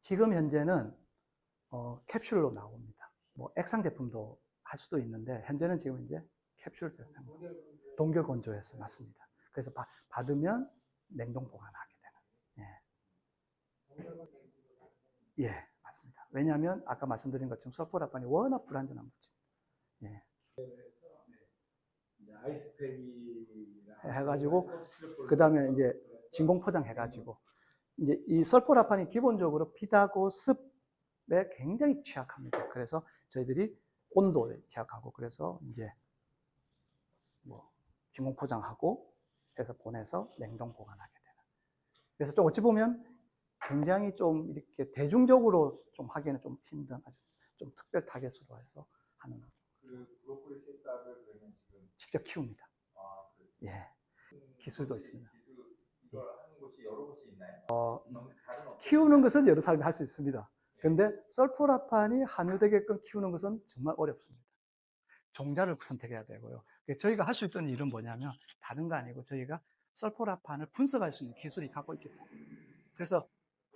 지금 현재는 캡슐로 나옵니다. 뭐 액상 제품도 할 수도 있는데 현재는 지금 이제 캡슐 제품, 동결 건조해서 맞습니다. 그래서 받으면 냉동 보관하게 되는. 예, 예, 맞습니다. 왜냐하면 아까 말씀드린 것처럼 설포라판이 워낙 불안전한 물질. 예. 해가지고 그 다음에 이제 진공 포장해가지고 이제 이 설포라판이 기본적으로 비하고 습에 굉장히 취약합니다. 그래서 저희들이 온도에 취약하고 그래서 이제 뭐 진공 포장하고 해서 보내서 냉동 보관하게 되는. 그래서 좀 어찌 보면 굉장히 좀 이렇게 대중적으로 좀 하기에는 좀 힘든 아주 좀 특별 타겟으로 해서 하는. 그 브로콜리 새싹을 그러면 지금 직접 키웁니다. 그래요? 예. 기술도 있습니다. 이걸 하는 곳이 여러 곳이 있나요? 키우는 것은 여러 사람이 할 수 있습니다. 근데 설포라판이 함유되게끔 키우는 것은 정말 어렵습니다. 종자를 선택해야 되고요. 저희가 할 수 있던 일은 뭐냐면 다른 거 아니고 저희가 설포라판을 분석할 수 있는 기술이 갖고 있기 때문에. 그래서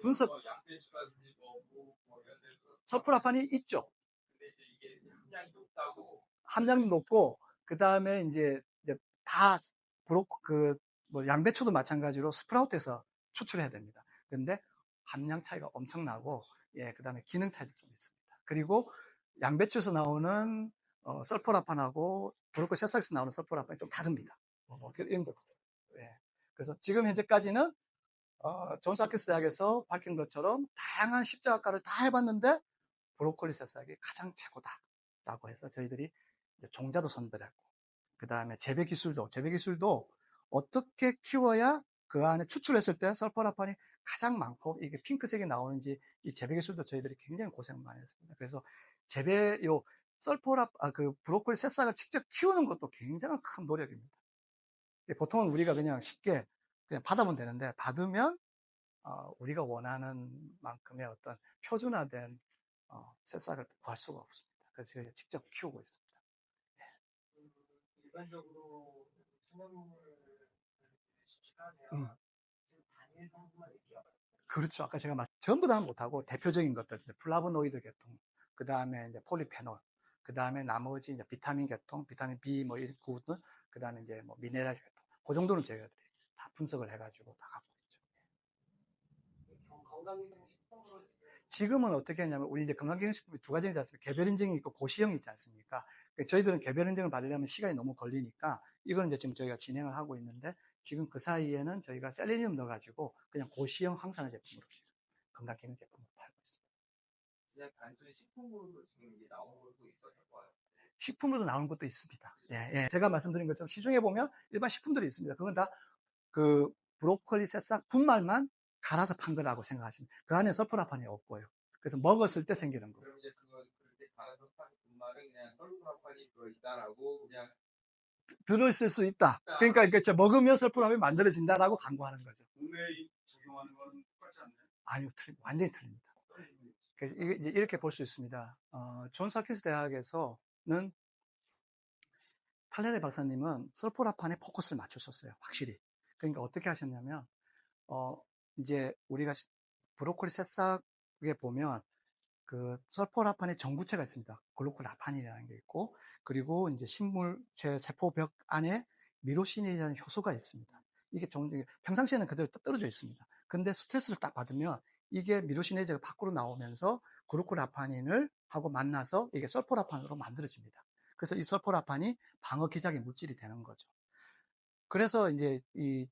분석 양배추라든지 이런 데서 설포라판이 있죠. 근데 이제 이게 함량이 높다고 함량도 높고 그 다음에 이제 다 뭐 양배추도 마찬가지로 스프라우트에서 추출해야 됩니다. 근데 함량 차이가 엄청나고 예, 그 다음에 기능 차이도 좀 있습니다. 그리고 양배추에서 나오는 설포라판하고 브로콜리 새싹에서 나오는 설포라판이 좀 다릅니다. 이런 것들. 예. 그래서 지금 현재까지는 존스홉킨스 대학에서 밝힌 것처럼 다양한 십자가과를 다 해봤는데 브로콜리 새싹이 가장 최고다라고 해서 저희들이 종자도 선별했고 그 다음에 재배 기술도 어떻게 키워야 그 안에 추출했을 때 설포라판이 가장 많고 이게 핑크색이 나오는지 이 재배 기술도 저희들이 굉장히 고생 많이 했습니다. 그래서 그 브로콜리 새싹을 직접 키우는 것도 굉장히 큰 노력입니다. 보통은 우리가 그냥 쉽게 그냥 받아보면 되는데 받으면 우리가 원하는 만큼의 어떤 표준화된 새싹을 구할 수가 없습니다. 그래서 저희가 직접 키우고 있습니다. 일반적으로 수확물을 수출하면 단일 성분만 이렇게 그렇죠. 아까 제가 전부 다는 못하고 대표적인 것들, 플라보노이드 계통, 그 다음에 이제 폴리페놀, 그 다음에 나머지 이제 비타민 계통, 비타민 B 뭐 이런 구들, 그 다음에 이제 뭐 미네랄 계통, 그 정도는 저희가 다 분석을 해가지고 다 갖고 있죠. 건강기능식품으로 지금은 어떻게 했냐면 우리 이제 건강기능식품이 두 가지가 있지 않습니까? 개별 인증이 있고 고시형이 있지 않습니까? 저희들은 개별 인증을 받으려면 시간이 너무 걸리니까 이거는 이제 지금 저희가 진행을 하고 있는데 지금 그 사이에는 저희가 셀레니움 넣어가지고 그냥 고시형 항산화 제품으로 건강기능 제품으로 팔고 있습니다. 그냥 단순히 식품으로도 지금 이게 나오는 것도 있어서 좋아요. 식품으로도 나오는 것도 있습니다. 예, 예. 제가 말씀드린 것처럼 시중에 보면 일반 식품들이 있습니다. 그건 다 그 브로콜리 새싹 분말만 갈아서 판 거라고 생각하시면 그 안에 설포라판이 없고요. 그래서 먹었을 때 생기는 거. 그럼 이제 그렇게 갈아서 판 분말은 그냥 설탕이 들어있다라고 그냥 들어있을 수 있다. 그러니까 먹으면 설포라판이 만들어진다라고 광고하는 거죠. 국내에 적용하는 건 똑같지 않나요? 아니요, 완전히 틀립니다. 이렇게 볼 수 있습니다. 존스 홉킨스 대학에서는 팔레레 박사님은 설포라판에 포커스를 맞추셨어요. 확실히. 그러니까 어떻게 하셨냐면 이제 우리가 브로콜리 새싹에 보면 그 설포라판의 전구체가 있습니다. 글루코라판이라는 게 있고 그리고 이제 식물체 세포벽 안에 미로시닌이라는 효소가 있습니다. 이게 평상시에는 그대로 떨어져 있습니다. 근데 스트레스를 딱 받으면 이게 미로시네이즈가 밖으로 나오면서 글루코라파닌을 하고 만나서 이게 설포라판으로 만들어집니다. 그래서 이 설포라판이 방어 기작의 물질이 되는 거죠. 그래서 이제 이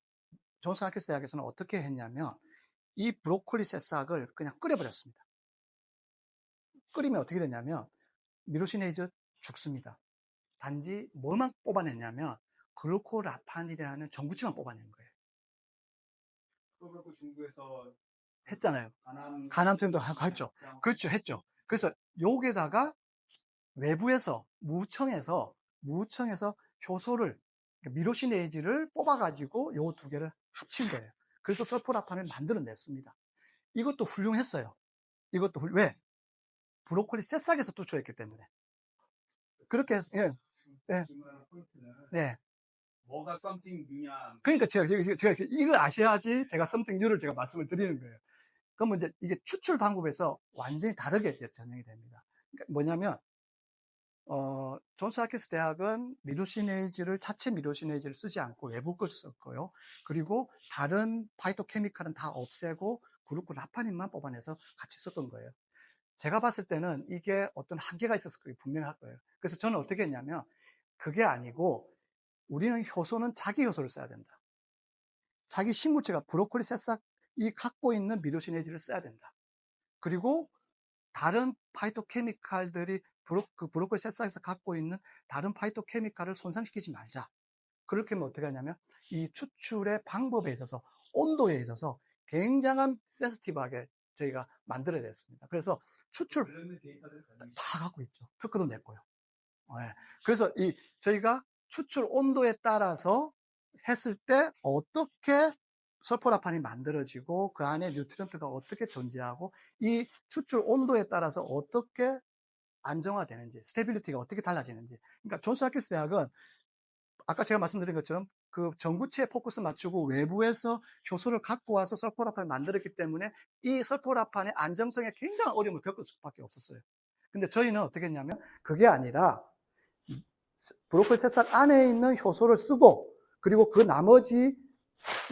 존스 홉킨스 대학에서는 어떻게 했냐면 이 브로콜리 새싹을 그냥 끓여버렸습니다. 끓이면 어떻게 되냐면 미로시네이즈 죽습니다. 단지 뭐만 뽑아냈냐면 글루코라판이라는 전구체만 뽑아낸 거예요. 그거 중국에서 했잖아요. 간암투염도 했죠. 그렇죠, 했죠. 그래서 여기에다가 외부에서 무청에서 효소를 미로시네이즈를 뽑아가지고 요 두 개를 합친 거예요. 그래서 설포라판을 만들어냈습니다. 이것도 훌륭했어요. 왜? 브로콜리 새싹에서 추출했기 때문에. 그렇게 해서, 예. 예. 네. 뭐가 something 뉴냐. 그러니까 제가 이걸 아셔야지 제가 something new를 제가 말씀을 드리는 거예요. 그러면 이제 이게 추출 방법에서 완전히 다르게 이제 전형이 됩니다. 그러니까 뭐냐면, 존스 홉킨스 대학은 미루시네이즈를, 자체 미루시네이즈를 쓰지 않고 외부 것을 썼고요. 그리고 다른 파이토케미칼은 다 없애고 그루코라파닌만 뽑아내서 같이 썼던 거예요. 제가 봤을 때는 이게 어떤 한계가 있었을 거예요. 분명할 거예요. 그래서 저는 어떻게 했냐면, 그게 아니고 우리는 효소는 자기 효소를 써야 된다. 자기 식물체가 브로콜리 새싹이 갖고 있는 미루시네이즈를 써야 된다. 그리고 다른 파이토케미칼들이 브로콜리 새싹에서 갖고 있는 다른 파이토케미칼을 손상시키지 말자. 그렇게 하면 어떻게 하냐면, 이 추출의 방법에 있어서, 온도에 있어서 굉장한 센시티브하게 저희가 만들어야 됐습니다. 그래서 추출 다 갖고 있죠. 특허도 냈고요. 네. 그래서 저희가 추출 온도에 따라서 했을 때 어떻게 설포라판이 만들어지고 그 안에 뉴트리언트가 어떻게 존재하고 이 추출 온도에 따라서 어떻게 안정화되는지, 스테빌리티가 어떻게 달라지는지. 그러니까 존스 홉킨스 대학은 아까 제가 말씀드린 것처럼 그 전구체에 포커스 맞추고 외부에서 효소를 갖고 와서 설포라판을 만들었기 때문에 이 설포라판의 안정성에 굉장한 어려움을 겪을 수밖에 없었어요. 근데 저희는 어떻게 했냐면, 그게 아니라 브로콜리 새싹 안에 있는 효소를 쓰고, 그리고 그 나머지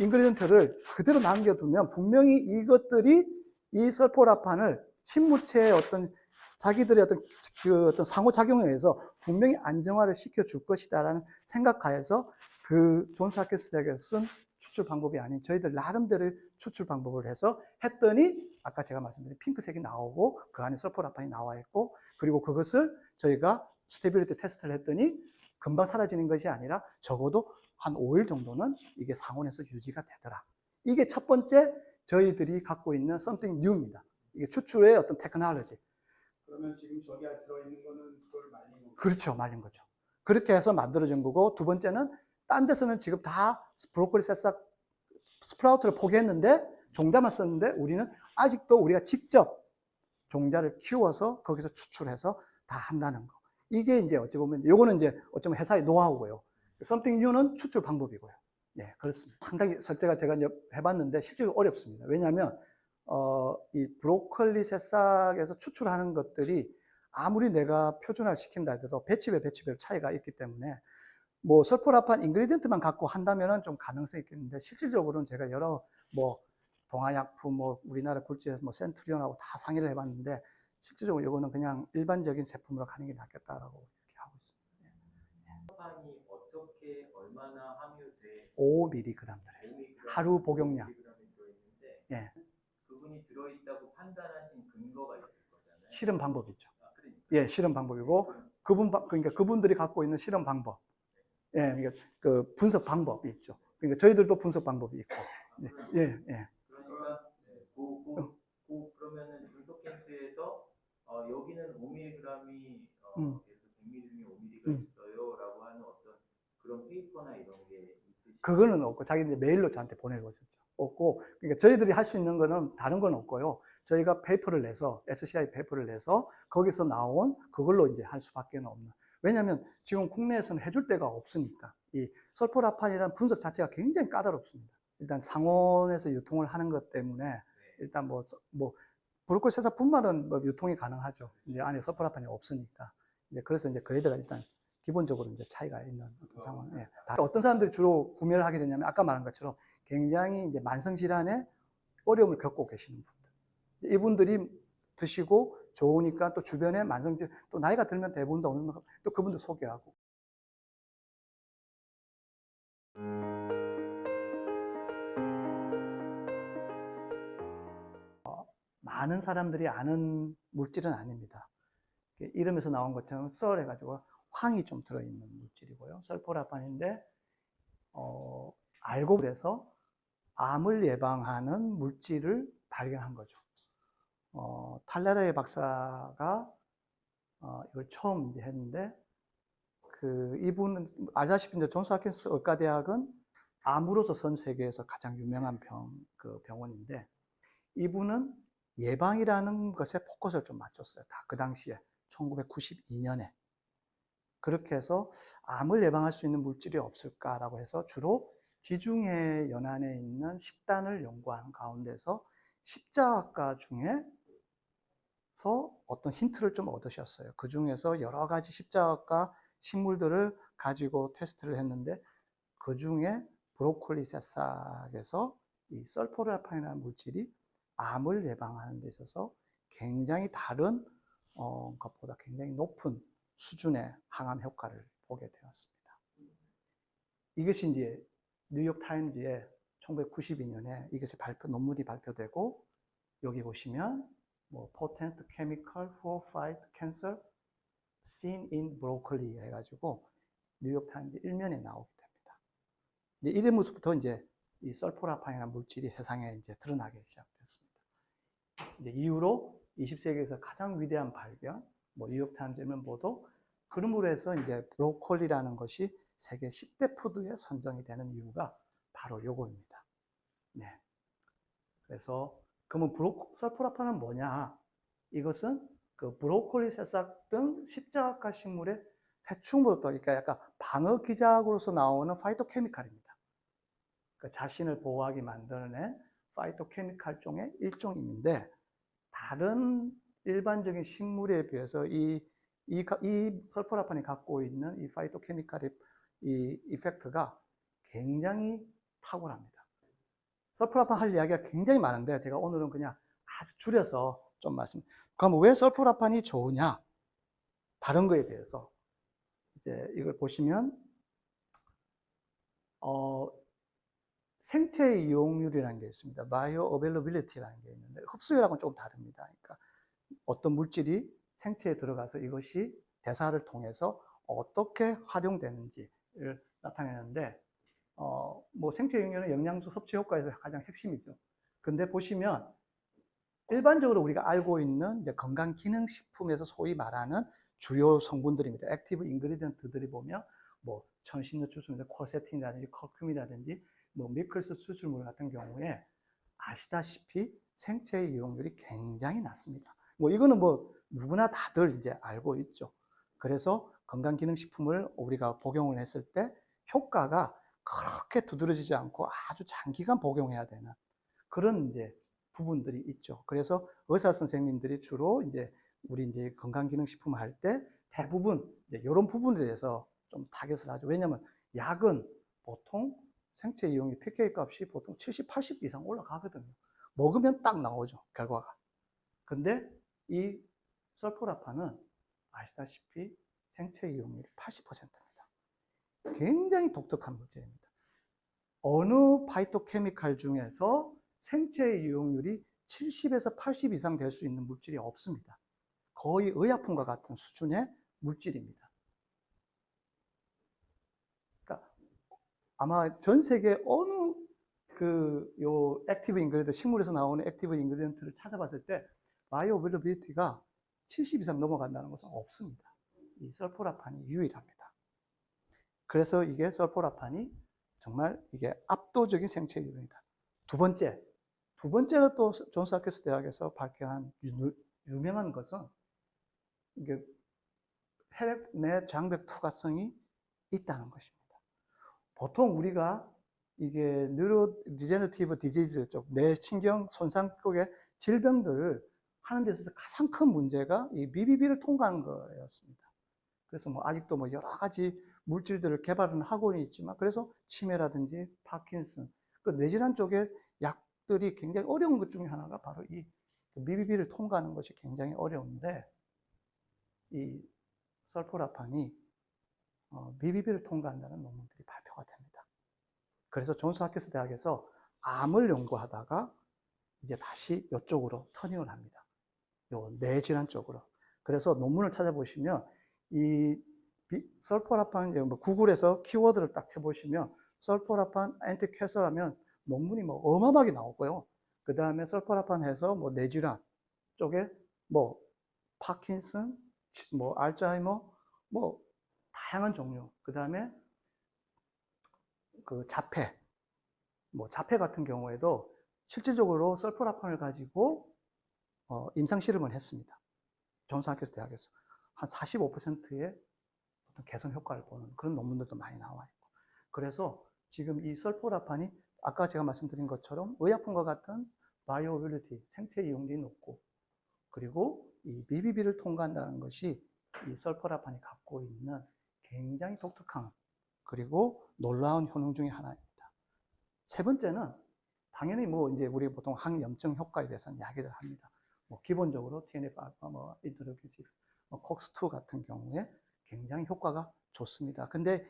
인그리디언트를 그대로 남겨두면 분명히 이것들이 이 설포라판을 식물체의 어떤 자기들의 어떤 상호작용에 의해서 분명히 안정화를 시켜줄 것이다라는 생각하에서 그 존스 홉킨스 대학에서 쓴 추출 방법이 아닌 저희들 나름대로의 추출 방법을 해서 했더니, 아까 제가 말씀드린 핑크색이 나오고 그 안에 설포라판이 나와 있고, 그리고 그것을 저희가 스테빌리티 테스트를 했더니 금방 사라지는 것이 아니라 적어도 한 5일 정도는 이게 상온에서 유지가 되더라. 이게 첫 번째 저희들이 갖고 있는 something new입니다. 이게 추출의 어떤 테크놀로지. 그러면 지금 저기 들어있는 거는 그걸 말린 거죠? 그렇죠. 말린 거죠. 그렇게 해서 만들어진 거고, 두 번째는 딴 데서는 지금 다 브로콜리 새싹 스프라우트를 포기했는데 종자만 썼는데, 우리는 아직도 우리가 직접 종자를 키워서 거기서 추출해서 다 한다는 거. 이게 이제 어찌 보면, 요거는 이제 어쩌면 회사의 노하우고요. something new는 추출 방법이고요. 예, 그렇습니다. 상당히 설계가 제가 해봤는데 실제로 어렵습니다. 왜냐하면 이 브로콜리 새싹에서 추출하는 것들이 아무리 내가 표준화를 시킨다 해도 배치별 차이가 있기 때문에, 뭐 설포라판 인그리디언트만 갖고 한다면은 좀 가능성이 있겠는데, 실질적으로는 제가 여러 뭐 동아약품, 뭐 우리나라 굴지에서 뭐 센트리온하고 다 상의를 해봤는데, 실질적으로 이거는 그냥 일반적인 제품으로 가는 게 낫겠다라고 이렇게 하고 있습니다. 설포라판이 어떻게 얼마나 함유돼? 5mg 하루 복용량. 5mg이 들어있는데, 예. 그분이 들어있다고 판단하신 근거가 있을 거잖아요. 실험 방법이죠. 그러니까. 예, 실험 방법이고, 그러니까 그분들이 갖고 있는 실험 방법, 예, 그러니까 그 분석 방법이 있죠. 그러니까 저희들도 분석 방법이 있고, 예, 예. 그러니까 그러면은 존스 홉킨스에서 여기는 5mg이 예를 들어 100mg 중에 5mg가 있어요라고 하는 어떤 그런 페이퍼나 이런 게 있으시죠? 그거는 없고, 자기 이제 메일로 저한테 보내거든요. 없고, 그러니까 저희들이 할 수 있는 거는 다른 건 없고요. 저희가 페이퍼를 내서, SCI 페이퍼를 내서 거기서 나온 그걸로 이제 할 수밖에 없는. 왜냐하면 지금 국내에서는 해줄 데가 없으니까. 이 설포라판이라는 분석 자체가 굉장히 까다롭습니다. 일단 상온에서 유통을 하는 것 때문에 일단 뭐 브로콜리 새싹뿐만은 뭐 유통이 가능하죠. 이제 안에 설포라판이 없으니까. 이제 그래서 이제 그래드가 일단 기본적으로 이제 차이가 있는 어떤 상황. 예. 어떤 사람들이 주로 구매를 하게 되냐면, 아까 말한 것처럼 굉장히 이제 만성질환에 어려움을 겪고 계시는 분들. 이분들이 드시고 좋으니까 또 주변에 만성질, 또 나이가 들면 대부분 또 그분들 소개하고. 많은 사람들이 아는 물질은 아닙니다. 이름에서 나온 것처럼 썰 해가지고 황이 좀 들어있는 물질이고요. 설포라판인데, 알고 그래서 암을 예방하는 물질을 발견한 거죠. 탈레라의 박사가 이걸 처음 이제 했는데, 이분은 알다시피 이제 존스 홉킨스 의과대학은 암으로서 전 세계에서 가장 유명한 병원인데, 이분은 예방이라는 것에 포커스를 좀 맞췄어요. 다 그 당시에 1992년에. 그렇게 해서 암을 예방할 수 있는 물질이 없을까라고 해서 주로 지중해 연안에 있는 식단을 연구하는 가운데서 십자학과 중에서 어떤 힌트를 좀 얻으셨어요. 그 중에서 여러 가지 십자학과 식물들을 가지고 테스트를 했는데 그 중에 브로콜리 새싹에서 이 설포라판이라는 물질이 암을 예방하는 데 있어서 굉장히 다른 것보다 굉장히 높은 수준의 항암 효과를 보게 되었습니다. 이것이 이제 뉴욕 타임즈에 1992년에 이것이 논문이 발표되고 여기 보시면 뭐 potent chemical for fight cancer seen in broccoli 해가지고 뉴욕 타임즈 1면에 나오게 됩니다. 이제 이때부터 이제 이 설포라판이라는 물질이 세상에 이제 드러나기 시작됐습니다. 이제 이후로 20세기에서 가장 위대한 발견, 뭐 뉴욕 타임즈 1면 보도, 그러므로 해서 이제 브로콜리라는 것이 세계 10대 푸드에 선정이 되는 이유가 바로 요거입니다. 네. 그래서 그러면 설포라판은 뭐냐? 이것은 그 브로콜리 새싹 등 십자학과 식물의 해충부터, 그러니까 약간 방어 기작으로서 나오는 파이토케미칼입니다. 그러니까 자신을 보호하게 만들어낸 파이토케미칼 중의 일종인데, 다른 일반적인 식물에 비해서 이 설포라판이 갖고 있는 이 파이토케미칼의 이 이펙트가 굉장히 탁월합니다. 설포라판 할 이야기가 굉장히 많은데 제가 오늘은 그냥 아주 줄여서 좀 그럼 왜 설포라판이 좋으냐? 다른 거에 비해서 이제 이걸 보시면 생체 이용률이라는 게 있습니다. 바이오어베일러빌리티라는 게 있는데 흡수율하고는 조금 다릅니다. 그러니까 어떤 물질이 생체에 들어가서 이것이 대사를 통해서 어떻게 활용되는지를 나타내는데 뭐 생체 이용률은 영양소 섭취 효과에서 가장 핵심이죠. 근데 보시면 일반적으로 우리가 알고 있는 이제 건강기능식품에서 소위 말하는 주요 성분들입니다. 액티브 인그리디언트들이 보면 뭐 천신노출수입니다. 콜세틴이라든지 커큐민이라든지 뭐 미클스 수출물 같은 경우에 아시다시피 생체 이용률이 굉장히 낮습니다. 뭐 이거는 뭐 누구나 다들 이제 알고 있죠. 그래서 건강기능식품을 우리가 복용을 했을 때 효과가 그렇게 두드러지지 않고 아주 장기간 복용해야 되는 그런 이제 부분들이 있죠. 그래서 의사 선생님들이 주로 이제 우리 이제 건강기능식품 할 때 대부분 이제 이런 부분에 대해서 좀 타겟을 하죠. 왜냐하면 약은 보통 생체 이용률 pK 값이 보통 70, 80 이상 올라가거든요. 먹으면 딱 나오죠, 결과가. 근데 이 설포라판은 아시다시피 생체 이용률이 80%입니다. 굉장히 독특한 물질입니다. 어느 파이토케미칼 중에서 생체 이용률이 70에서 80 이상 될 수 있는 물질이 없습니다. 거의 의약품과 같은 수준의 물질입니다. 그러니까 아마 전 세계 어느 요 액티브 인그리디언트, 식물에서 나오는 액티브 인그리디언트를 찾아봤을 때 바이오어베일러빌리티가 70 이상 넘어간다는 것은 없습니다. 이 설포라판이 유일합니다. 그래서 이게 설포라판이 정말 이게 압도적인 생체 이용이다. 두 번째로 또 존스 홉킨스 대학에서 발견한 유명한 것은 이게 혈액 내 장벽 투과성이 있다는 것입니다. 보통 우리가 이게 뉴로디제너티브 디지즈 쪽 뇌신경 손상 쪽의 질병들을 하는 데 있어서 가장 큰 문제가 이 BBB를 통과하는 거였습니다. 그래서 뭐 아직도 뭐 여러 가지 물질들을 개발은 하고 있지만, 그래서 치매라든지 파킨슨, 그 뇌질환 쪽의 약들이 굉장히 어려운 것 중에 하나가 바로 이 BBB를 통과하는 것이 굉장히 어려운데, 이 설포라판이 BBB를 통과한다는 논문들이 발표가 됩니다. 그래서 존스 홉킨스 대학에서 암을 연구하다가 이제 다시 이쪽으로 터닝을 합니다. 요 뇌질환 쪽으로. 그래서 논문을 찾아보시면 이 설포라판, 뭐 구글에서 키워드를 딱 쳐보시면 설포라판 엔티캐서 하면 논문이 뭐 어마어마하게 나오고요. 그 다음에 설포라판 해서 뭐 뇌질환 쪽에 뭐 파킨슨, 뭐 알츠하이머, 뭐 다양한 종류. 그 다음에 그 자폐, 뭐 자폐 같은 경우에도 실질적으로 설포라판을 가지고 임상 실험을 했습니다. 존스 홉킨스 대학에서 한 45%의 어떤 개선 효과를 보는 그런 논문들도 많이 나와 있고. 그래서 지금 이 설포라판이 아까 제가 말씀드린 것처럼 의약품과 같은 바이오어빌리티, 생체 이용률이 높고, 그리고 이 BBB를 통과한다는 것이 이 설포라판이 갖고 있는 굉장히 독특한 그리고 놀라운 효능 중에 하나입니다. 세 번째는 당연히 뭐 이제 우리 보통 항염증 효과에 대해서는 이야기를 합니다. 뭐 기본적으로 TNF-알파, 뭐 인터루킨 6, 뭐 COX-2 같은 경우에 굉장히 효과가 좋습니다. 근데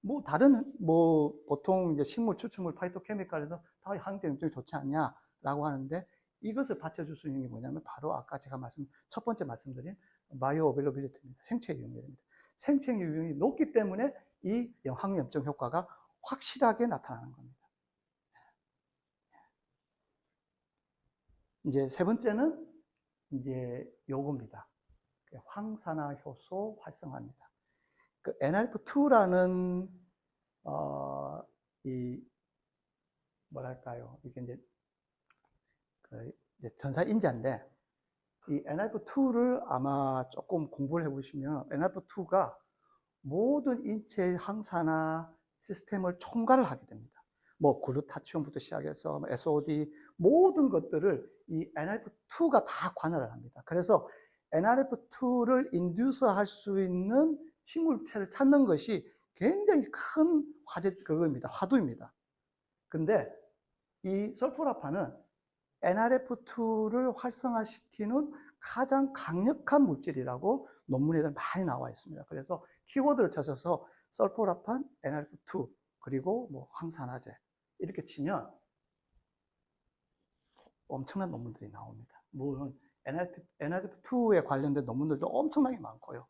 뭐 다른 뭐 보통 이제 식물 추출물 파이토케미칼에서 다 항염증이 좋지 않냐라고 하는데 이것을 받쳐줄 수 있는 게 뭐냐면 바로 아까 제가 첫 번째 말씀드린 바이오 어베일러빌리티입니다. 생체 이용률입니다. 생체 이용률이 높기 때문에 이 항염증 효과가 확실하게 나타나는 겁니다. 이제 세 번째는 이제 요겁니다. 황산화 효소 활성화입니다. 그 NRF2라는 이 뭐랄까요? 이게 이제 전사인자인데 이 NRF2를 아마 조금 공부를 해보시면 NRF2가 모든 인체 항산화 시스템을 총괄을 하게 됩니다. 뭐 글루타치온부터 시작해서 SOD 모든 것들을 이 NRF2가 다 관할을 합니다. 그래서 NRF2를 인듀스할 수 있는 식물체를 찾는 것이 굉장히 큰 화두입니다. 근데 이 설포라판은 NRF2를 활성화시키는 가장 강력한 물질이라고 논문에 많이 나와 있습니다. 그래서 키워드를 쳐서 설포라판, NRF2, 그리고 뭐 항산화제 이렇게 치면 엄청난 논문들이 나옵니다. 물론 NRF2에 관련된 논문들도 엄청나게 많고요.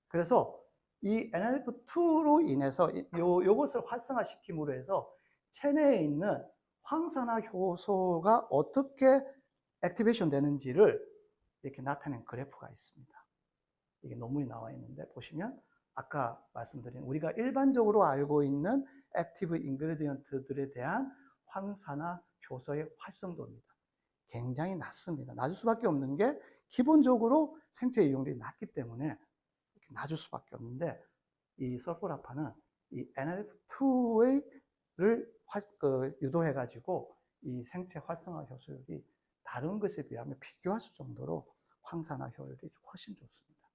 그래서 이 NRF2로 인해서 요것을 활성화시킴으로 해서 체내에 있는 황산화 효소가 어떻게 액티베이션 되는지를 이렇게 나타낸 그래프가 있습니다. 이게 논문이 나와 있는데 보시면 아까 말씀드린 우리가 일반적으로 알고 있는 액티브 인그리디언트들에 대한 황산화 효소의 활성도입니다. 굉장히 낮습니다. 낮을 수밖에 없는 게 기본적으로 생체 이용률이 낮기 때문에 이렇게 낮을 수밖에 없는데 이 설포라판은 이 NRF2를 유도해가지고 이 생체 활성화 효소율이 다른 것에 비하면 비교할 수 정도로 황산화 효율이 훨씬 좋습니다.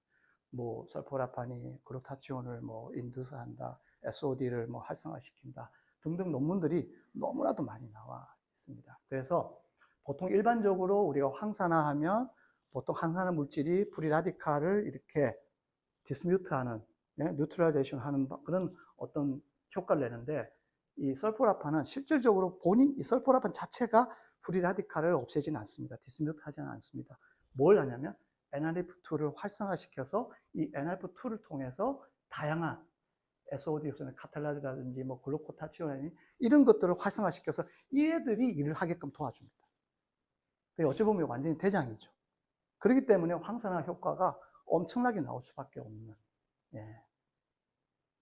뭐 설포라판이 글루타치온을 뭐 인두스한다, SOD를 뭐 활성화시킨다 등등 논문들이 너무나도 많이 나와 있습니다. 그래서 보통 일반적으로 우리가 황산화하면 보통 항산화 물질이 프리라디칼을 이렇게 디스뮤트하는, 뉴트럴라이제이션 하는 그런 어떤 효과를 내는데 이 설포라판은 실질적으로 이 설포라판 자체가 프리라디칼을 없애지는 않습니다. 디스뮤트 하지는 않습니다. 뭘 하냐면 NRF2를 활성화시켜서 이 NRF2를 통해서 다양한 SOD, 카탈라즈라든지 뭐 글루코타치온 이런 것들을 활성화시켜서 얘들이 일을 하게끔 도와줍니다. 어찌 보면 완전히 대장이죠. 그렇기 때문에 황산화 효과가 엄청나게 나올 수밖에 없는. 예.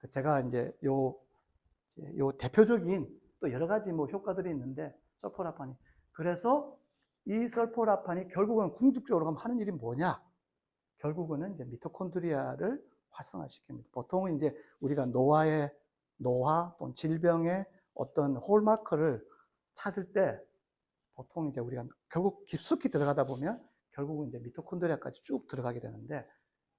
제가 이제 요 대표적인 또 여러 가지 뭐 효과들이 있는데 설포라판이 그래서 이 설포라판이 결국은 궁극적으로 하는 일이 뭐냐? 결국은 이제 미토콘드리아를 활성화시킵니다. 보통은 이제 우리가 노화 또는 질병의 어떤 홀마크를 찾을 때 보통 이제 우리가 결국 깊숙이 들어가다 보면 결국은 이제 미토콘드리아까지 쭉 들어가게 되는데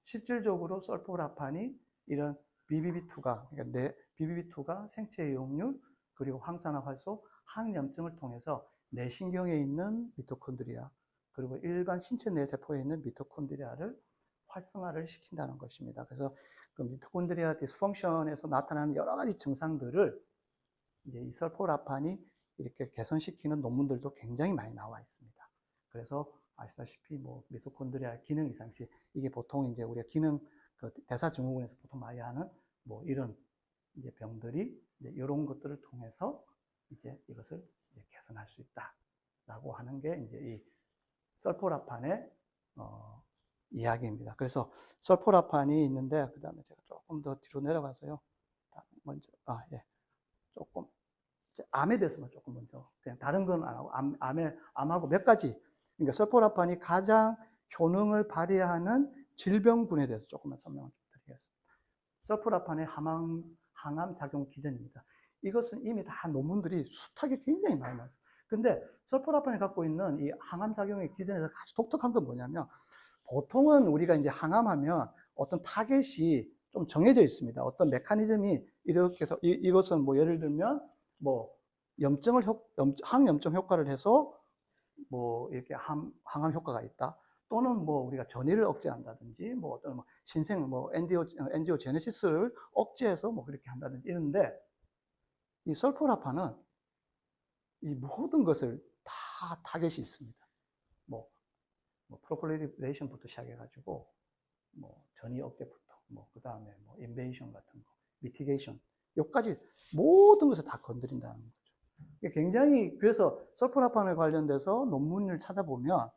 실질적으로 설포라판이 이런 BBB2가 그러니까 BBB2가 생체 이용률 그리고 황산화 활소, 항염증을 통해서 뇌신경에 있는 미토콘드리아 그리고 일반 신체 내 세포에 있는 미토콘드리아를 활성화를 시킨다는 것입니다. 그래서 그 미토콘드리아 디스펑션에서 나타나는 여러 가지 증상들을 이제 이 설포라판이 이렇게 개선시키는 논문들도 굉장히 많이 나와 있습니다. 그래서 아시다시피 뭐 미토콘드리아 기능 이상시 이게 보통 이제 우리가 기능 대사증후군에서 보통 많이 하는 뭐 이런 이제 병들이 이제 이런 것들을 통해서 이제 이것을 이제 개선할 수 있다라고 하는 게 이제 이 설포라판의 이야기입니다. 그래서 설포라판이 있는데 그 다음에 제가 조금 더 뒤로 내려가서요. 먼저 조금 암에 대해서만 조금 먼저 그냥 다른 건 안 하고 암하고 몇 가지 그러니까 설포라판이 가장 효능을 발휘하는 질병군에 대해서 조금만 설명을 드리겠습니다. 설포라판의 항암 작용 기전입니다. 이것은 이미 다 논문들이 숱하게 굉장히 많이 나와요. 근데 설포라판이 갖고 있는 이 항암 작용의 기전에서 아주 독특한 건 뭐냐면, 보통은 우리가 이제 항암하면 어떤 타겟이 좀 정해져 있습니다. 어떤 메커니즘이 이렇게 해서 이것은 뭐 예를 들면 뭐 항염증 효과를 해서 뭐 이렇게 항암 효과가 있다. 또는 뭐 우리가 전이를 억제한다든지 뭐 어떤 뭐 신생 뭐 엔지오제네시스를 억제해서 뭐 그렇게 한다든지 이런데, 이 설포라판은 이 모든 것을 다 타겟이 있습니다. 뭐 프로폴리레이션부터 시작해가지고 뭐 전이 억제부터 뭐 그 다음에 뭐 인베이션 같은 거, 미티게이션, 여기까지 모든 것을 다 건드린다는 거죠. 굉장히, 그래서 설포라판에 관련돼서 논문을 찾아보면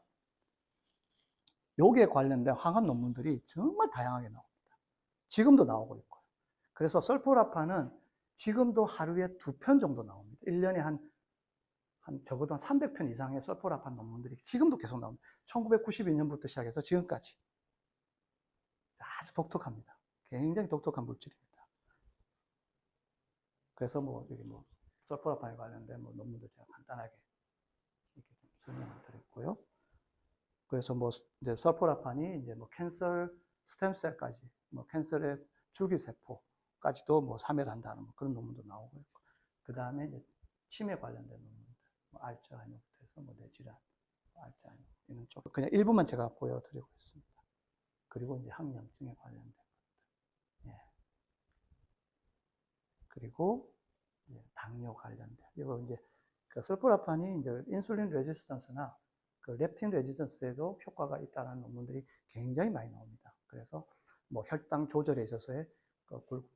여기에 관련된 항암 논문들이 정말 다양하게 나옵니다. 지금도 나오고 있고요. 그래서 설포라판은 지금도 하루에 2편 정도 나옵니다. 1년에 한 적어도 한 300편 이상의 설포라판 논문들이 지금도 계속 나옵니다. 1992년부터 시작해서 지금까지. 아주 독특합니다. 굉장히 독특한 물질입니다. 그래서 뭐 여기 뭐 설포라판에 관련된 뭐 논문도 제가 간단하게 이렇게 좀 설명을 드렸고요. 그래서 뭐 이제 설포라판이 이제 뭐 캔서 스템셀까지, 뭐 캔서의 줄기세포까지도 뭐 사멸한다는 뭐 그런 논문도 나오고 있고, 그 다음에 이제 치매 관련된 논문들, 뭐 알츠하이머부터 해서 뭐 뇌질환, 알츠하이머 이런 쪽 그냥 일부만 제가 보여드리고 있습니다. 그리고 이제 항염증에 관련된 것들, 예. 그리고 이제 당뇨 관련된 이거 이제 그 설포라판이 이제 인슐린 레지스턴스나 그 렙틴 레지스턴스에도 효과가 있다는 논문들이 굉장히 많이 나옵니다. 그래서 뭐 혈당 조절에 있어서의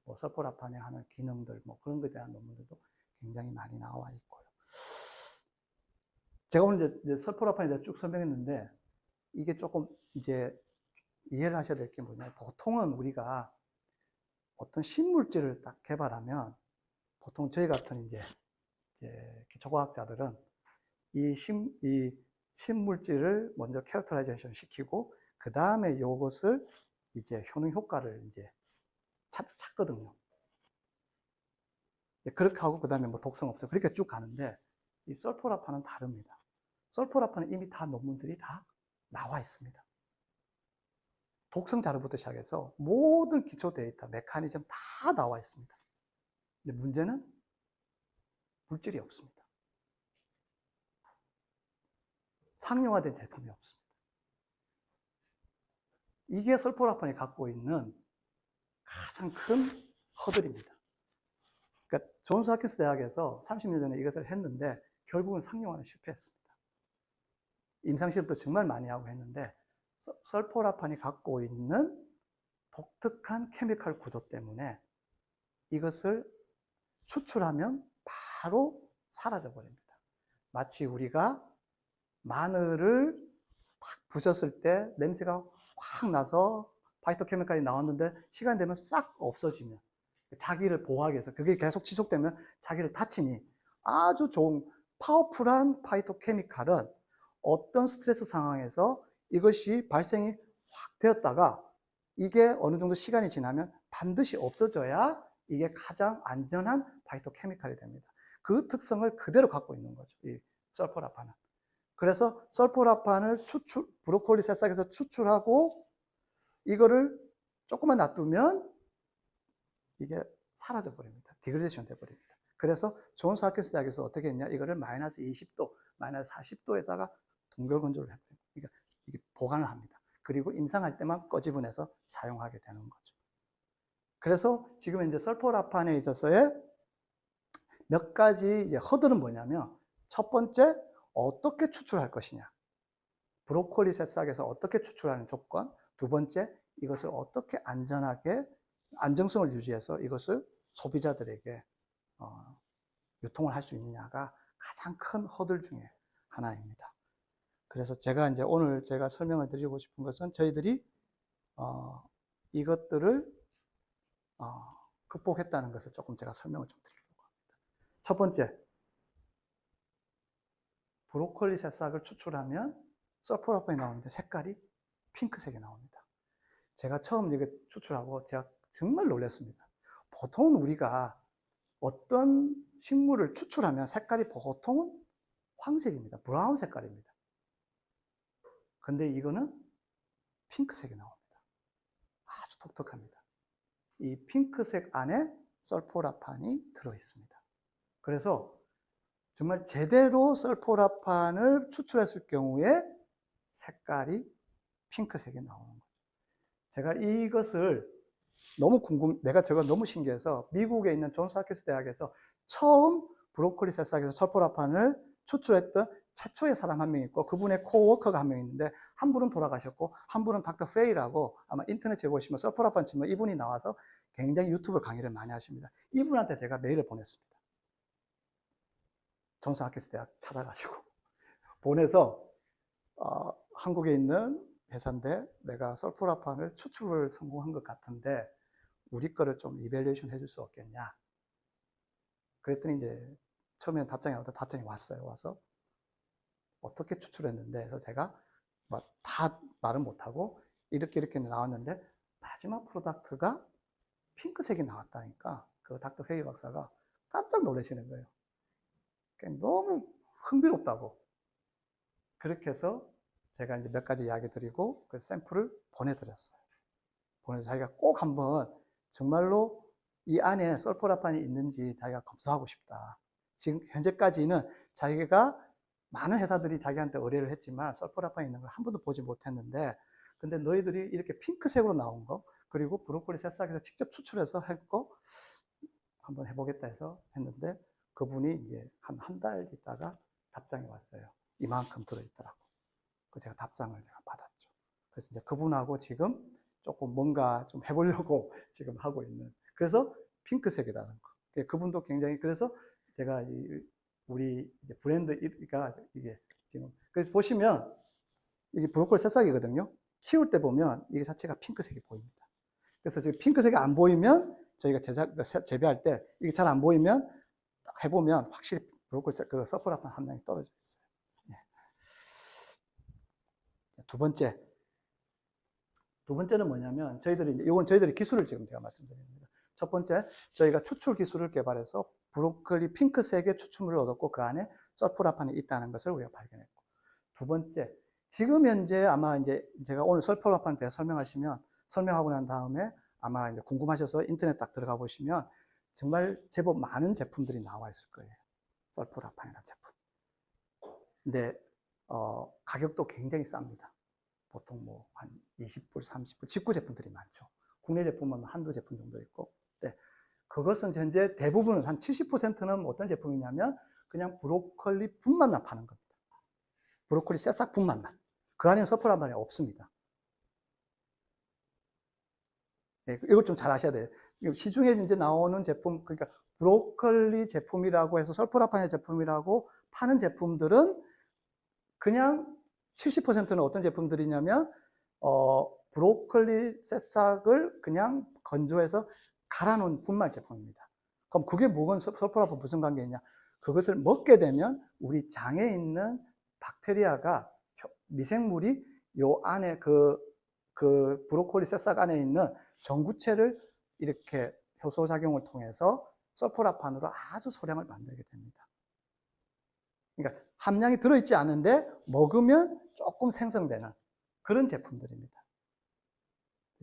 뭐 설포라판에 하는 기능들 뭐 그런 것에 대한 논문들도 굉장히 많이 나와 있고요. 제가 오늘 이제 설포라판에 대해 쭉 설명했는데, 이게 조금 이제 이해를 하셔야 될 게 뭐냐면, 보통은 우리가 어떤 신물질을 딱 개발하면 보통 저희 같은 이제 기초과학자들은 이 신물질을 먼저 캐릭터라이제이션 시키고 그 다음에 이것을 이제 효능 효과를 이제 찾거든요. 그렇게 하고 그 다음에 뭐 독성 없어 그렇게 쭉 가는데, 이 설포라판은 다릅니다. 설포라판은 이미 다 논문들이 다 나와 있습니다. 독성 자료부터 시작해서 모든 기초 데이터, 메커니즘 다 나와 있습니다. 근데 문제는 물질이 없습니다. 상용화된 제품이 없습니다. 이게 설포라판이 갖고 있는 가장 큰 허들입니다. 그러니까 존스 홉킨스 대학에서 30년 전에 이것을 했는데 결국은 상용화는 실패했습니다. 임상시험도 정말 많이 하고 했는데, 설포라판이 갖고 있는 독특한 케미컬 구조 때문에 이것을 추출하면 바로 사라져 버립니다. 마치 우리가 마늘을 탁 부셨을 때 냄새가 확 나서 파이토케미칼이 나왔는데 시간이 되면 싹 없어지면, 자기를 보호하기 위해서 그게 계속 지속되면 자기를 다치니, 아주 좋은 파워풀한 파이토케미칼은 어떤 스트레스 상황에서 이것이 발생이 확 되었다가 이게 어느 정도 시간이 지나면 반드시 없어져야 이게 가장 안전한 파이토케미칼이 됩니다. 그 특성을 그대로 갖고 있는 거죠, 이 설포라판은. 그래서 설포라판을 브로콜리 새싹에서 추출하고 이거를 조금만 놔두면 이게 사라져 버립니다. 디그레이션 돼 버립니다. 그래서 존스 홉킨스 대학에서 어떻게 했냐, 이거를 마이너스 20도, 마이너스 40도에다가 동결 건조를 해버립니다. 그러니까 이게 보관을 합니다. 그리고 임상할 때만 꺼지분해서 사용하게 되는 거죠. 그래서 지금 이제 설포라판에 있어서의 몇 가지 허들은 뭐냐면, 첫 번째, 어떻게 추출할 것이냐. 브로콜리 새싹에서 어떻게 추출하는 조건. 두 번째, 이것을 어떻게 안전하게 안정성을 유지해서 이것을 소비자들에게 유통을 할 수 있느냐가 가장 큰 허들 중에 하나입니다. 그래서 제가 이제 오늘 제가 설명을 드리고 싶은 것은, 저희들이 이것들을 극복했다는 것을 조금 제가 설명을 좀 드리려고 합니다. 첫 번째, 브로콜리 새싹을 추출하면 설포라판이 나오는데 색깔이 핑크색이 나옵니다. 제가 처음 이게 추출하고 제가 정말 놀랐습니다. 보통은 우리가 어떤 식물을 추출하면 색깔이 보통은 황색입니다. 브라운 색깔입니다. 근데 이거는 핑크색이 나옵니다. 아주 독특합니다. 이 핑크색 안에 설포라판이 들어있습니다. 그래서 정말 제대로 설포라판을 추출했을 경우에 색깔이 핑크색이 나오는 거죠. 제가 이것을 내가 저거 너무 신기해서 미국에 있는 존스 홉킨스 대학에서 처음 브로콜리 새싹에서 설포라판을 추출했던 최초의 사람 한 명 있고, 그분의 코워커가 한 명 있는데, 한 분은 돌아가셨고 한 분은 닥터 페이라고, 아마 인터넷에 보시면 설포라판 치면 이분이 나와서 굉장히 유튜브 강의를 많이 하십니다. 이분한테 제가 메일을 보냈습니다. 존스 홉킨스 대학 찾아가지고 보내서 한국에 있는 회사인데 내가 설포라판을 추출을 성공한 것 같은데 우리 거를 좀 이밸리에이션 해줄 수 없겠냐. 그랬더니 이제 처음에는 답장이 왔어요. 와서 어떻게 추출했는데, 그래서 제가 다 말은 못하고 이렇게 나왔는데 마지막 프로덕트가 핑크색이 나왔다니까 그 닥터 페이 박사가 깜짝 놀라시는 거예요. 너무 흥미롭다고. 그렇게 해서 제가 이제 몇 가지 이야기 드리고 그 샘플을 보내드렸어요. 보내서 자기가 꼭 한번 정말로 이 안에 설포라판이 있는지 자기가 검사하고 싶다. 지금 현재까지는 자기가 많은 회사들이 자기한테 의뢰를 했지만 설포라판이 있는 걸 한 번도 보지 못했는데, 근데 너희들이 이렇게 핑크색으로 나온 거, 그리고 브로콜리 새싹에서 직접 추출해서 했고 한번 해보겠다 해서 했는데, 그분이 이제 한 달 있다가 답장이 왔어요. 이만큼 들어있더라고. 제가 답장을 제가 받았죠. 그래서 이제 그분하고 지금 조금 뭔가 좀 해보려고 지금 하고 있는. 그래서 핑크색이라는 거. 그분도 굉장히, 그래서 제가 우리 브랜드가 이게 지금, 그래서 보시면 이게 브로콜리 새싹이거든요. 키울 때 보면 이게 자체가 핑크색이 보입니다. 그래서 지금 핑크색이 안 보이면 저희가 재배할 때 이게 잘 안 보이면 딱 해보면 확실히 브로콜리 그 설포라판 함량이 떨어져 있어요. 두 번째는 뭐냐면, 이건 저희들이 기술을 지금 제가 말씀드립니다. 첫 번째, 저희가 추출 기술을 개발해서 브로콜리 핑크색의 추출물을 얻었고 그 안에 설포라판이 있다는 것을 우리가 발견했고, 두 번째, 지금 현재 아마 이제 제가 오늘 설포라판에 대해 설명하고 난 다음에 아마 이제 궁금하셔서 인터넷 딱 들어가 보시면 정말 제법 많은 제품들이 나와 있을 거예요. 설포라판이라는 제품. 근데 가격도 굉장히 쌉니다. 보통 뭐 한 20불, 30불, 직구 제품들이 많죠. 국내 제품은 한두 제품 정도 있고. 네. 그것은 현재 대부분 한 70%는 어떤 제품이냐면 그냥 브로콜리 분말만 파는 겁니다. 브로콜리 새싹 분말만. 그 안에는 설포라판이 없습니다. 네, 이걸 좀 잘 아셔야 돼요. 시중에 이제 나오는 제품, 그러니까 브로콜리 제품이라고 해서 설포라판의 제품이라고 파는 제품들은 그냥 70%는 어떤 제품들이냐면 브로콜리 새싹을 그냥 건조해서 갈아놓은 분말 제품입니다. 그럼 그게 뭐건 설포라판 무슨 관계냐? 그것을 먹게 되면 우리 장에 있는 박테리아가, 미생물이 요 안에 그 브로콜리 새싹 안에 있는 전구체를 이렇게 효소작용을 통해서 설포라판으로 아주 소량을 만들게 됩니다. 그러니까 함량이 들어있지 않은데 먹으면 조금 생성되는 그런 제품들입니다.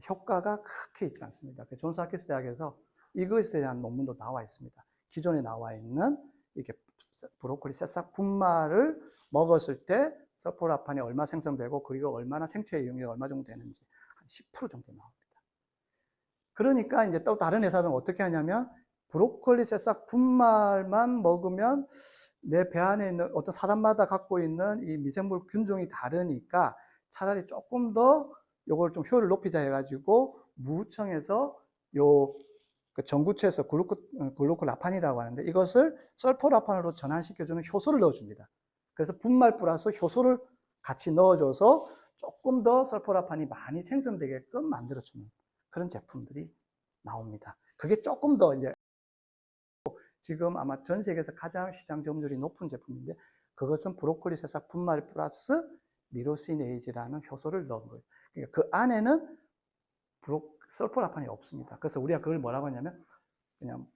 효과가 그렇게 있지 않습니다. 존스 홉킨스 대학에서 이것에 대한 논문도 나와 있습니다. 기존에 나와 있는 이렇게 브로콜리 새싹 분말을 먹었을 때 설포라판이 얼마 생성되고 그리고 얼마나 생체 이용량이 얼마 정도 되는지 한 10% 정도 나옵니다. 그러니까 이제 또 다른 회사는 어떻게 하냐면 브로콜리 새싹 분말만 먹으면 내 배 안에 있는 어떤 사람마다 갖고 있는 이 미생물 균종이 다르니까 차라리 조금 더 요걸 좀 효율을 높이자 해가지고 무청에서 그 전구체에서 글루코라판이라고 하는데 이것을 설포라판으로 전환시켜주는 효소를 넣어줍니다. 그래서 분말 플러스 효소를 같이 넣어줘서 조금 더 설포라판이 많이 생성되게끔 만들어주는 그런 제품들이 나옵니다. 그게 조금 더 이제 지금 아마 전 세계에서 가장 시장 점유율이 높은 제품인데 그것은 브로콜리 새싹 분말 플러스 미로시네이즈라는 효소를 넣은 거예요. 그러니까 그 안에는 설포라판이 없습니다. 그래서 우리가 그걸 뭐라고 하냐면 그냥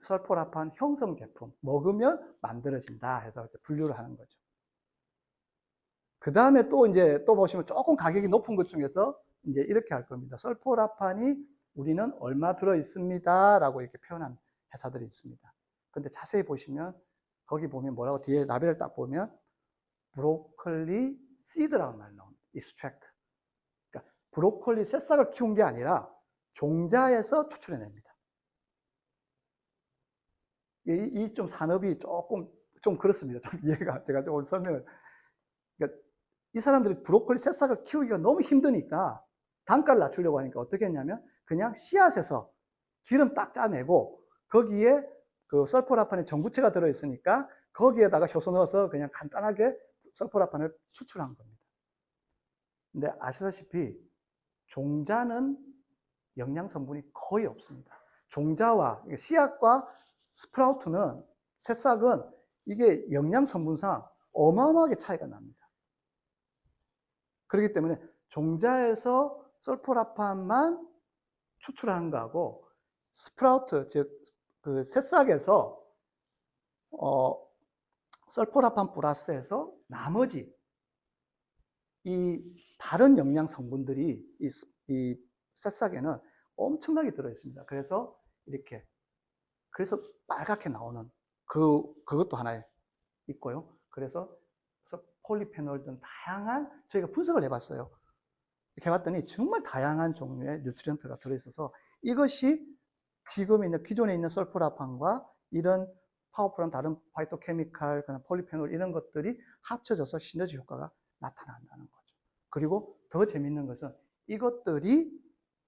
설포라판 형성 제품, 먹으면 만들어진다 해서 분류를 하는 거죠. 그 다음에 또 보시면 조금 가격이 높은 것 중에서 이제 이렇게 할 겁니다. 설포라판이 우리는 얼마 들어 있습니다 라고 이렇게 표현한 회사들이 있습니다. 근데 자세히 보시면 거기 보면 뭐라고 뒤에 라벨을 딱 보면 브로콜리 씨드라고 말 나옵니다. 익스트랙트. 그러니까 브로콜리 새싹을 키운 게 아니라 종자에서 추출해냅니다. 이 좀 산업이 조금 좀 그렇습니다. 좀 이해가 제가 좀 오늘 설명을. 그러니까 이 사람들이 브로콜리 새싹을 키우기가 너무 힘드니까 단가를 낮추려고 하니까 어떻게 했냐면 그냥 씨앗에서 기름 딱 짜내고 거기에 그 설포라판에 전구체가 들어있으니까 거기에다가 효소 넣어서 그냥 간단하게 설포라판을 추출한 겁니다. 근데 아시다시피 종자는 영양 성분이 거의 없습니다. 종자와 씨앗과 스프라우트는 새싹은 이게 영양 성분상 어마어마하게 차이가 납니다. 그렇기 때문에 종자에서 설포라판만 추출하는 거하고 스프라우트, 즉 그 새싹에서 설포라판 플러스해서 나머지 이 다른 영양 성분들이 이 새싹에는 엄청나게 들어있습니다. 그래서 이렇게 그래서 빨갛게 나오는 그것도 하나에 있고요. 그래서 폴리페놀 등 다양한 저희가 분석을 해봤어요. 이렇게 해봤더니 정말 다양한 종류의 뉴트리언트가 들어있어서 이것이 지금 있는 기존에 있는 설포라판과 이런 파워풀한 다른 파이토케미칼, 폴리페놀 이런 것들이 합쳐져서 시너지 효과가 나타난다는 거죠. 그리고 더 재밌는 것은 이것들이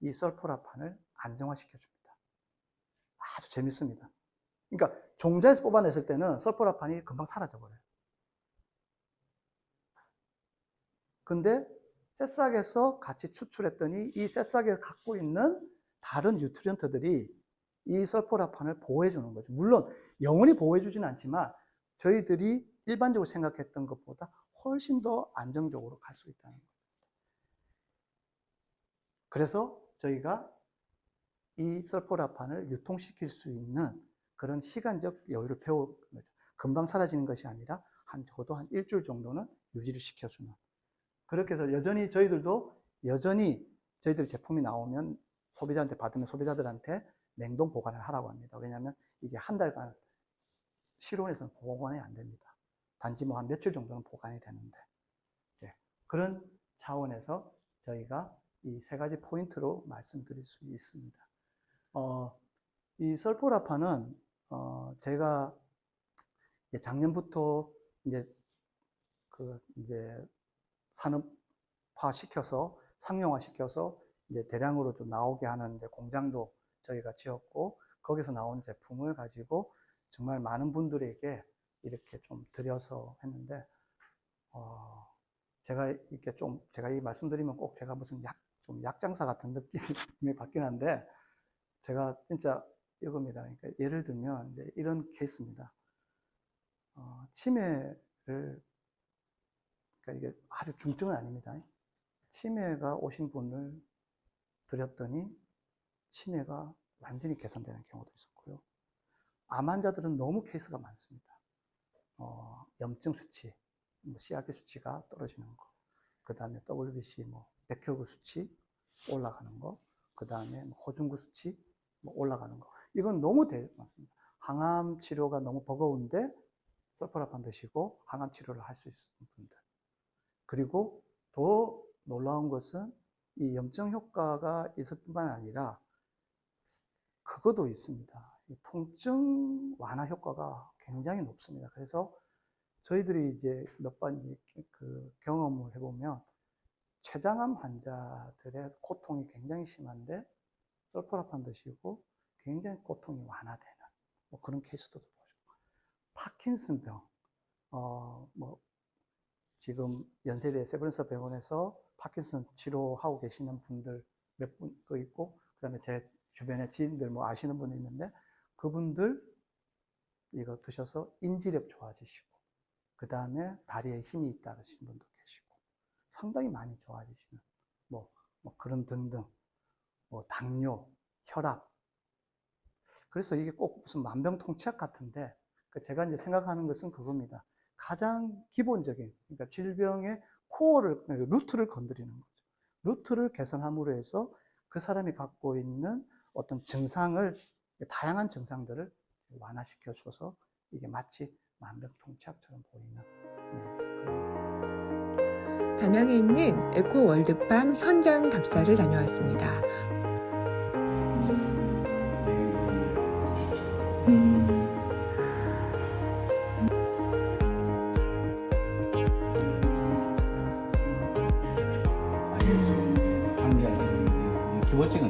이 설포라판을 안정화시켜줍니다. 아주 재밌습니다. 그러니까 종자에서 뽑아냈을 때는 설포라판이 금방 사라져버려요. 근데 새싹에서 같이 추출했더니 이 새싹에 갖고 있는 다른 뉴트리언트들이 이 설포라판을 보호해주는 거죠. 물론 영원히 보호해주지는 않지만 저희들이 일반적으로 생각했던 것보다 훨씬 더 안정적으로 갈 수 있다는 거죠. 그래서 저희가 이 설포라판을 유통시킬 수 있는 그런 시간적 여유를 배우는 거죠. 금방 사라지는 것이 아니라 적어도 한 일주일 정도는 유지를 시켜주는. 그렇게 해서 여전히 저희들도 저희들 제품이 나오면 소비자한테 받으면 소비자들한테 냉동 보관을 하라고 합니다. 왜냐하면 이게 한 달간 실온에서는 보관이 안 됩니다. 단지 뭐 한 며칠 정도는 보관이 되는데. 네. 그런 차원에서 저희가 이 세 가지 포인트로 말씀드릴 수 있습니다. 이 설포라판은 제가 작년부터 이제 산업화 시켜서 상용화 시켜서 이제 대량으로 좀 나오게 하는 이제 공장도 저희가 지었고 거기서 나온 제품을 가지고 정말 많은 분들에게 이렇게 좀 드려서 했는데 제가 이렇게 좀 제가 이 말씀드리면 꼭 제가 무슨 약장사 같은 느낌이 받긴 한데 제가 진짜 이겁니다. 그러니까 예를 들면 이제 이런 케이스입니다. 치매를 그러니까 이게 아주 중증은 아닙니다. 치매가 오신 분을 드렸더니 치매가 완전히 개선되는 경우도 있었고요. 암 환자들은 너무 케이스가 많습니다. 염증 수치, CRP 수치가 떨어지는 거, 그 다음에 WBC, 백혈구 수치 올라가는 거, 그 다음에 호중구 수치 올라가는 거. 이건 너무 많습니다. 항암 치료가 너무 버거운데 설포라판 드시고 항암 치료를 할 수 있는 분들. 그리고 더 놀라운 것은 이 염증 효과가 있을 뿐만 아니라 그것도 있습니다. 이 통증 완화 효과가 굉장히 높습니다. 그래서 저희들이 이제 몇 번 그 경험을 해보면 췌장암 환자들의 고통이 굉장히 심한데 설포라판 드시고 굉장히 고통이 완화되는 그런 케이스도 보죠. 파킨슨병, 지금 연세대 세브란스 병원에서 파킨슨 치료하고 계시는 분들 몇 분도 있고, 그 다음에 제 주변에 지인들 아시는 분이 있는데, 그분들 이거 드셔서 인지력 좋아지시고, 그 다음에 다리에 힘이 있다는 분도 계시고, 상당히 많이 좋아지시는, 그런 등등, 당뇨, 혈압. 그래서 이게 꼭 무슨 만병통치약 같은데, 제가 이제 생각하는 것은 그겁니다. 가장 기본적인, 그러니까 질병의 코어를, 루트를 건드리는 거죠. 루트를 개선함으로 해서 그 사람이 갖고 있는 어떤 증상을, 다양한 증상들을 완화시켜줘서 이게 마치 만병통치약처럼 보이는. 담양에 있는 에코 월드팜 현장 답사를 다녀왔습니다. 기본적인